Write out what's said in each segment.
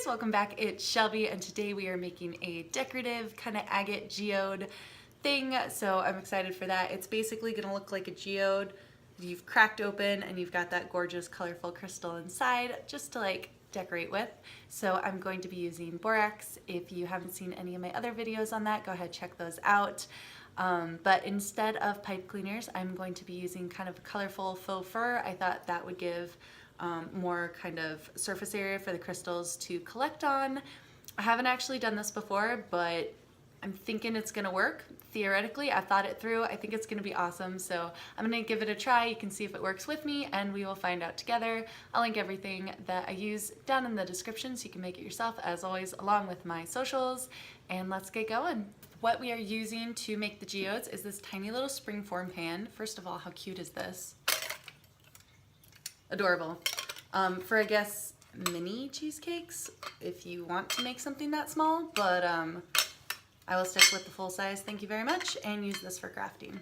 guys, welcome back. It's Shelby and today we are making a decorative kind of agate geode thing, so I'm excited for that. It's basically going to look like a geode you've cracked open and you've got that gorgeous colorful crystal inside just to like decorate with. So I'm going to be using borax. If you haven't seen any of my other videos on that, go ahead, check those out. But instead of pipe cleaners, I'm going to be using kind of a colorful faux fur. I thought that would give more kind of surface area for the crystals to collect on. I haven't actually done this before, but I'm thinking it's gonna work. Theoretically, I thought it through. I think it's gonna be awesome, so I'm gonna give it a try. You can see if it works with me, and we will find out together. I'll link everything that I use down in the description so you can make it yourself, as always, along with my socials, and let's get going. What we are using to make the geodes is this tiny little springform pan. First of all, how cute is this? Adorable. For, I guess, mini cheesecakes, if you want to make something that small, but I will stick with the full size, thank you very much, and use this for crafting.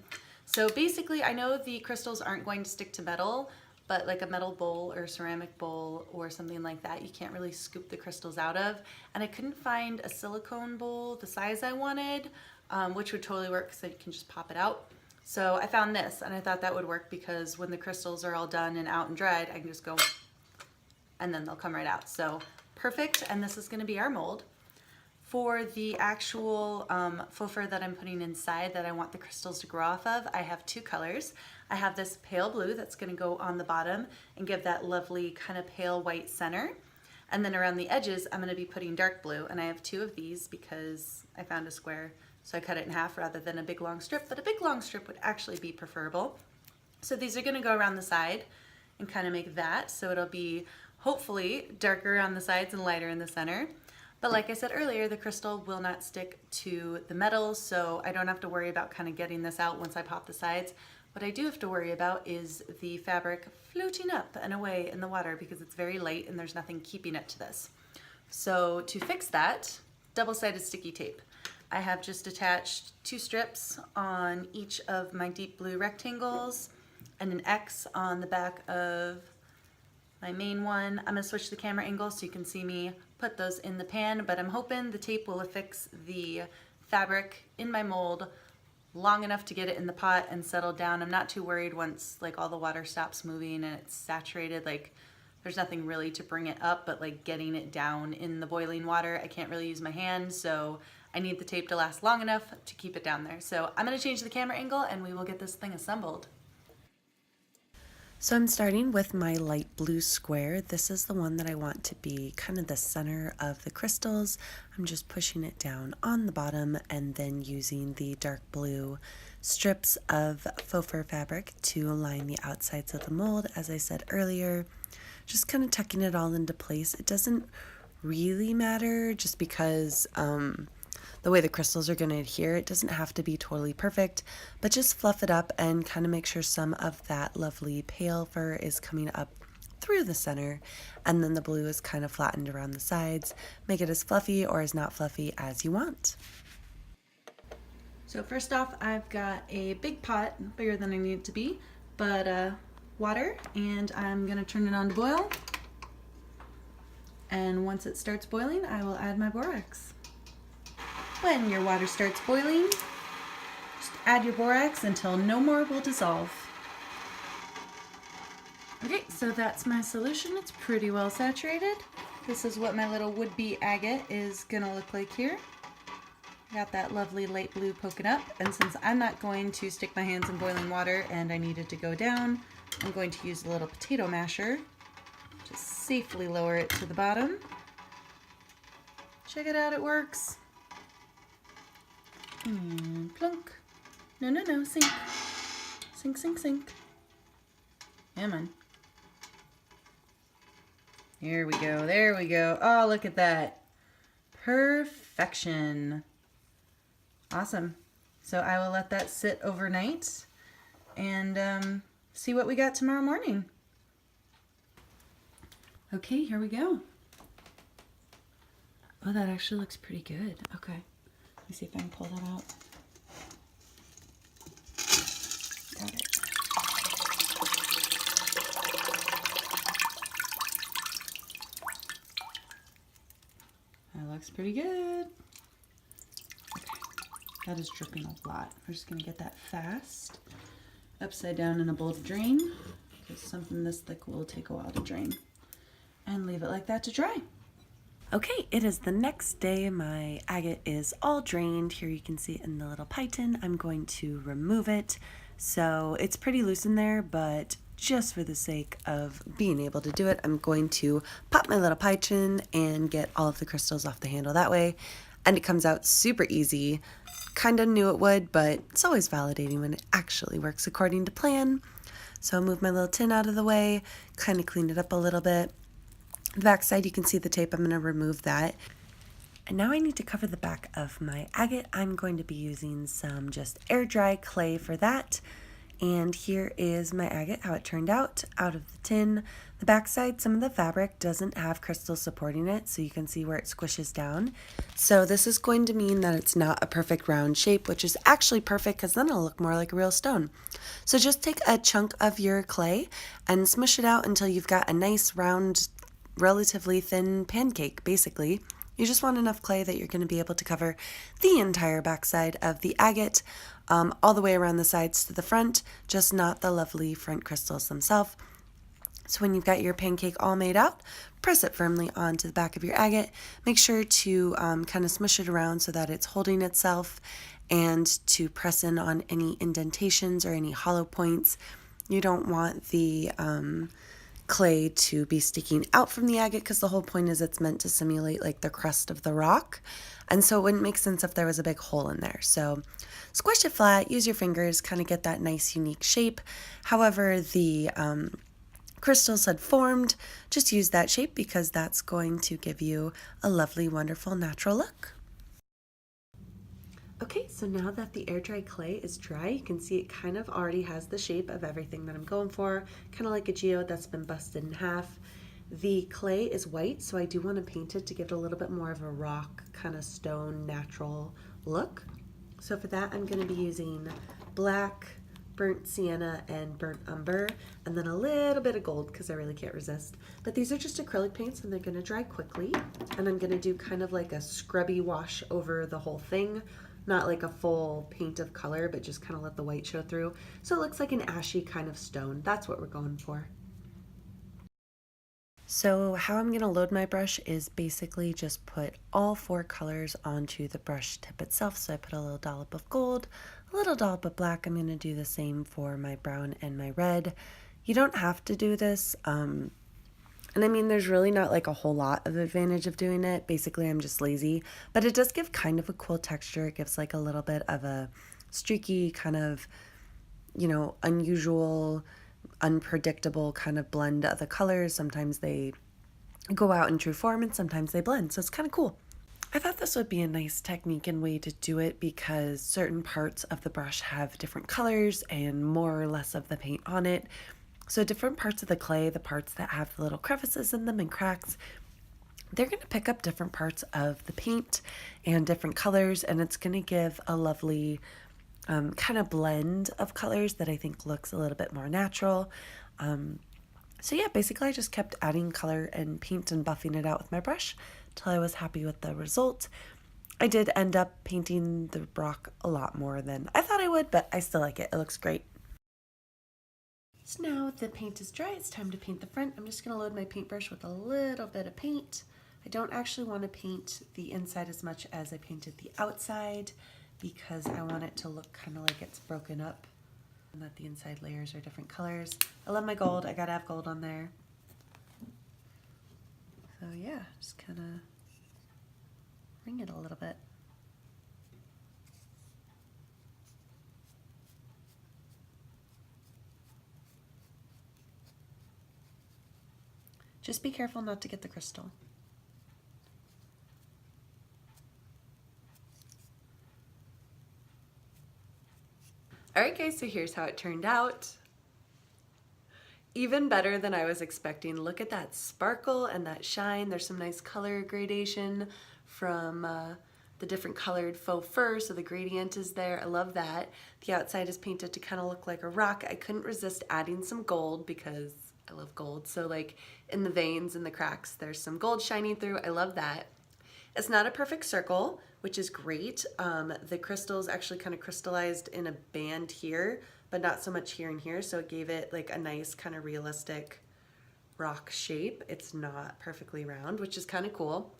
So basically, I know the crystals aren't going to stick to metal, but like a metal bowl or ceramic bowl or something like that, you can't really scoop the crystals out of. And I couldn't find a silicone bowl the size I wanted, which would totally work because you can just pop it out. So I found this, and I thought that would work because when the crystals are all done and out and dried, I can just go and then they'll come right out. So perfect, and this is gonna be our mold. For the actual faux fur that I'm putting inside that I want the crystals to grow off of, I have two colors. I have this pale blue that's gonna go on the bottom and give that lovely kind of pale white center. And then around the edges, I'm gonna be putting dark blue, and I have two of these because I found a square, so I cut it in half rather than a big long strip, but a big long strip would actually be preferable. So these are gonna go around the side and kind of make that, so it'll be hopefully darker on the sides and lighter in the center. But like I said earlier, the crystal will not stick to the metal, so I don't have to worry about kind of getting this out once I pop the sides. What I do have to worry about is the fabric floating up and away in the water because it's very light and there's nothing keeping it to this. So to fix that, double-sided sticky tape. I have just attached two strips on each of my deep blue rectangles and an X on the back of my main one. I'm gonna switch the camera angle so you can see me put those in the pan, but I'm hoping the tape will affix the fabric in my mold long enough to get it in the pot and settle down. I'm not too worried once like all the water stops moving and it's saturated. Like there's nothing really to bring it up, but like getting it down in the boiling water, I can't really use my hand, so I need the tape to last long enough to keep it down there. So I'm gonna change the camera angle and we will get this thing assembled. So I'm starting with my light blue square. This is the one that I want to be kind of the center of the crystals. I'm just pushing it down on the bottom and then using the dark blue strips of faux fur fabric to line the outsides of the mold, as I said earlier. Just kind of tucking it all into place. It doesn't really matter just because the way the crystals are going to adhere, it doesn't have to be totally perfect, but just fluff it up and kind of make sure some of that lovely pale fur is coming up through the center, and then the blue is kind of flattened around the sides. Make it as fluffy or as not fluffy as you want. So first off, I've got a big pot, bigger than I need it to be, but water, and I'm gonna turn it on to boil. And once it starts boiling, I will add my borax. When your water starts boiling, just add your borax until no more will dissolve. Okay, so that's my solution. It's pretty well saturated. This is what my little would-be agate is gonna look like here. Got that lovely light blue poking up, and since I'm not going to stick my hands in boiling water and I need it to go down, I'm going to use a little potato masher to safely lower it to the bottom. Check it out, it works. And plunk. No, no, no, sink. Sink, sink, sink. Come on. Here we go, there we go. Oh, look at that. Perfection. Awesome. So I will let that sit overnight and see what we got tomorrow morning. Okay, here we go. Oh, that actually looks pretty good. Okay. Let me see if I can pull that out. Got it. looks pretty good. Okay, that is dripping a lot. We're just gonna get that fast. Upside down in a bowl to drain, because something this thick will take a while to drain. And leave it like that to dry. Okay, it is the next day. My agate is all drained. Here you can see it in the little pie tin. I'm going to remove it. So it's pretty loose in there, but just for the sake of being able to do it, I'm going to pop my little pie tin and get all of the crystals off the handle that way. And it comes out super easy. Kind of knew it would, but it's always validating when it actually works according to plan. So I'll move my little tin out of the way, kind of clean it up a little bit. The back side, you can see the tape. I'm going to remove that. And now I need to cover the back of my agate. I'm going to be using some just air dry clay for that. And here is my agate, how it turned out of the tin. The back side, some of the fabric doesn't have crystals supporting it, so you can see where it squishes down. So this is going to mean that it's not a perfect round shape, which is actually perfect because then it'll look more like a real stone. So just take a chunk of your clay and smush it out until you've got a nice round, relatively thin pancake. Basically, you just want enough clay that you're going to be able to cover the entire backside of the agate, all the way around the sides to the front, just not the lovely front crystals themselves. So when you've got your pancake all made out, press it firmly onto the back of your agate. Make sure to kind of smush it around so that it's holding itself, and to press in on any indentations or any hollow points. You don't want the clay to be sticking out from the agate, because the whole point is it's meant to simulate like the crust of the rock, and so it wouldn't make sense if there was a big hole in there. So squish it flat, use your fingers, kind of get that nice unique shape. However the crystals had formed, just use that shape because that's going to give you a lovely, wonderful, natural look. Okay, so now that the air dry clay is dry, you can see it kind of already has the shape of everything that I'm going for, kind of like a geode that's been busted in half. The clay is white, so I do want to paint it to give it a little bit more of a rock, kind of stone, natural look. So for that, I'm going to be using black, burnt sienna, and burnt umber, and then a little bit of gold because I really can't resist. But these are just acrylic paints and they're going to dry quickly, and I'm going to do kind of like a scrubby wash over the whole thing. Not like a full paint of color, but just kind of let the white show through. So it looks like an ashy kind of stone. That's what we're going for. So how I'm going to load my brush is basically just put all 4 colors onto the brush tip itself. So I put a little dollop of gold, a little dollop of black. I'm going to do the same for my brown and my red. You don't have to do this. And I mean, there's really not like a whole lot of advantage of doing it. Basically, I'm just lazy, but it does give kind of a cool texture. It gives like a little bit of a streaky kind of, you know, unusual, unpredictable kind of blend of the colors. Sometimes they go out in true form and sometimes they blend. So it's kind of cool. I thought this would be a nice technique and way to do it because certain parts of the brush have different colors and more or less of the paint on it. So different parts of the clay, the parts that have the little crevices in them and cracks, they're going to pick up different parts of the paint and different colors, and it's going to give a lovely kind of blend of colors that I think looks a little bit more natural. So yeah, basically I just kept adding color and paint and buffing it out with my brush till I was happy with the result. I did end up painting the rock a lot more than I thought I would, but I still like it. It looks great. So now the paint is dry, it's time to paint the front. I'm just going to load my paintbrush with a little bit of paint. I don't actually want to paint the inside as much as I painted the outside because I want it to look kind of like it's broken up and that the inside layers are different colors. I love my gold. I gotta have gold on there. So yeah, just kind of ring it a little bit. Just be careful not to get the crystal. Alright guys, so here's how it turned out. Even better than I was expecting. Look at that sparkle and that shine. There's some nice color gradation from the different colored faux fur, so the gradient is there. I love that. The outside is painted to kind of look like a rock. I couldn't resist adding some gold because I love gold. So like in the veins and the cracks, there's some gold shining through. I love that. It's not a perfect circle, which is great. The crystals actually kind of crystallized in a band here, but not so much here and here, so it gave it like a nice kind of realistic rock shape. It's not perfectly round, which is kind of cool.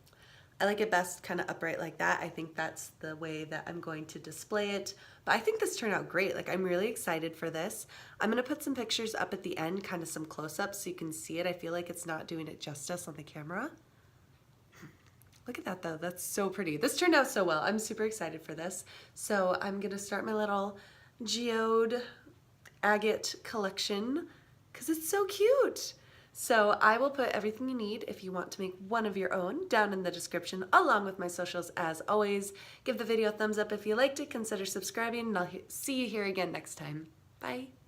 I like it best kind of upright like that. I think that's the way that I'm going to display it. But I think this turned out great. Like, I'm really excited for this. I'm gonna put some pictures up at the end, kind of some close-ups so you can see it. I feel like it's not doing it justice on the camera. Look at that though, that's so pretty. This turned out so well. I'm super excited for this. So I'm gonna start my little Geode agate collection because it's so cute. So I will put everything you need if you want to make one of your own down in the description, along with my socials as always. Give the video a thumbs up if you liked it, consider subscribing, and I'll see you here again next time. Bye.